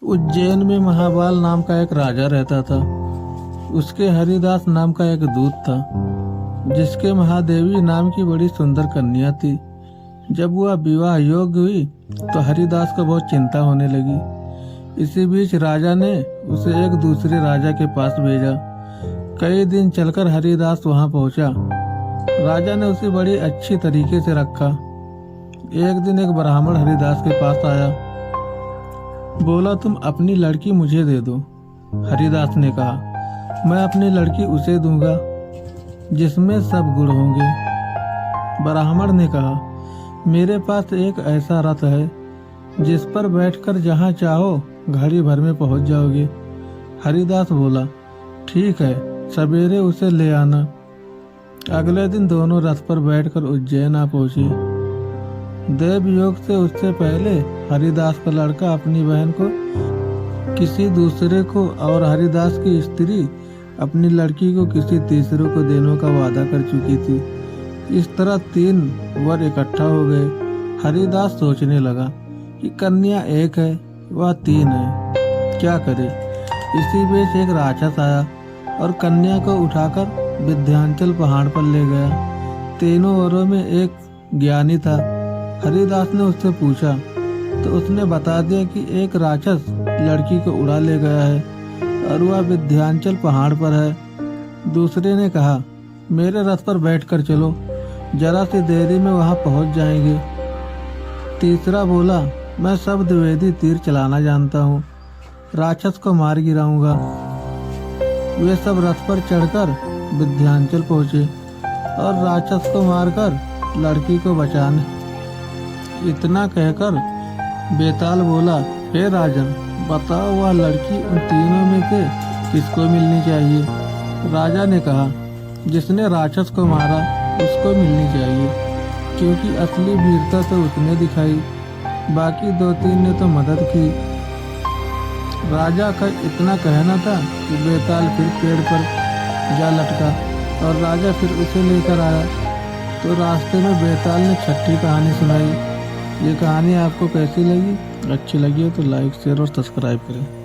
उज्जैन में महाबाल नाम का एक राजा रहता था। उसके हरिदास नाम का एक दूत था, जिसके महादेवी नाम की बड़ी सुंदर कन्या थी। जब वह विवाह योग्य हुई तो हरिदास को बहुत चिंता होने लगी। इसी बीच राजा ने उसे एक दूसरे राजा के पास भेजा। कई दिन चलकर हरिदास वहां पहुंचा। राजा ने उसे बड़ी अच्छी तरीके से रखा। एक दिन एक ब्राह्मण हरिदास के पास आया। बोला, तुम अपनी लड़की मुझे दे दो। हरिदास ने कहा, मैं अपनी लड़की उसे दूंगा जिसमें सब गुण होंगे। ब्राह्मण ने कहा, मेरे पास एक ऐसा रथ है जिस पर बैठकर जहां चाहो घड़ी भर में पहुंच जाओगे। हरिदास बोला, ठीक है, सवेरे उसे ले आना। अगले दिन दोनों रथ पर बैठकर उज्जैन आ पहुंचे। देव योग से उससे पहले हरिदास का लड़का अपनी बहन को किसी दूसरे को और हरिदास की स्त्री अपनी लड़की को किसी तीसरे को देने का वादा कर चुकी थी। इस तरह 3 वर इकट्ठा हो गए। हरिदास सोचने लगा कि कन्या एक है, वह 3 है, क्या करे। इसी बीच एक राक्षस आया और कन्या को उठाकर विंध्याचल पहाड़ पर ले गया। तीनों वरों में एक ज्ञानी था। हरिदास ने उससे पूछा तो उसने बता दिया कि एक राक्षस लड़की को उड़ा ले गया है और वह विंध्याचल पहाड़ पर है। दूसरे ने कहा, मेरे रथ पर बैठकर चलो, जरा सी देरी में वहां पहुंच जाएंगे। तीसरा बोला, मैं सब द्विवेदी तीर चलाना जानता हूँ, राक्षस को मार गिराऊंगा। वे सब रथ पर चढ़कर विंध्याचल पहुंचे और राक्षस को मारकर लड़की को बचाने। इतना कहकर बेताल बोला, हे राजन, बताओ वह लड़की उन तीनों में से किसको मिलनी चाहिए। राजा ने कहा, जिसने राक्षस को मारा उसको मिलनी चाहिए, क्योंकि असली वीरता तो उसने दिखाई, बाकी 2-3 ने तो मदद की। राजा का इतना कहना था कि बेताल फिर पेड़ पर जा लटका और राजा फिर उसे लेकर आया। तो रास्ते में बेताल ने छठी कहानी सुनाई। ये कहानी आपको कैसी लगी? अच्छी लगी हो तो लाइक, शेयर और सब्सक्राइब करें।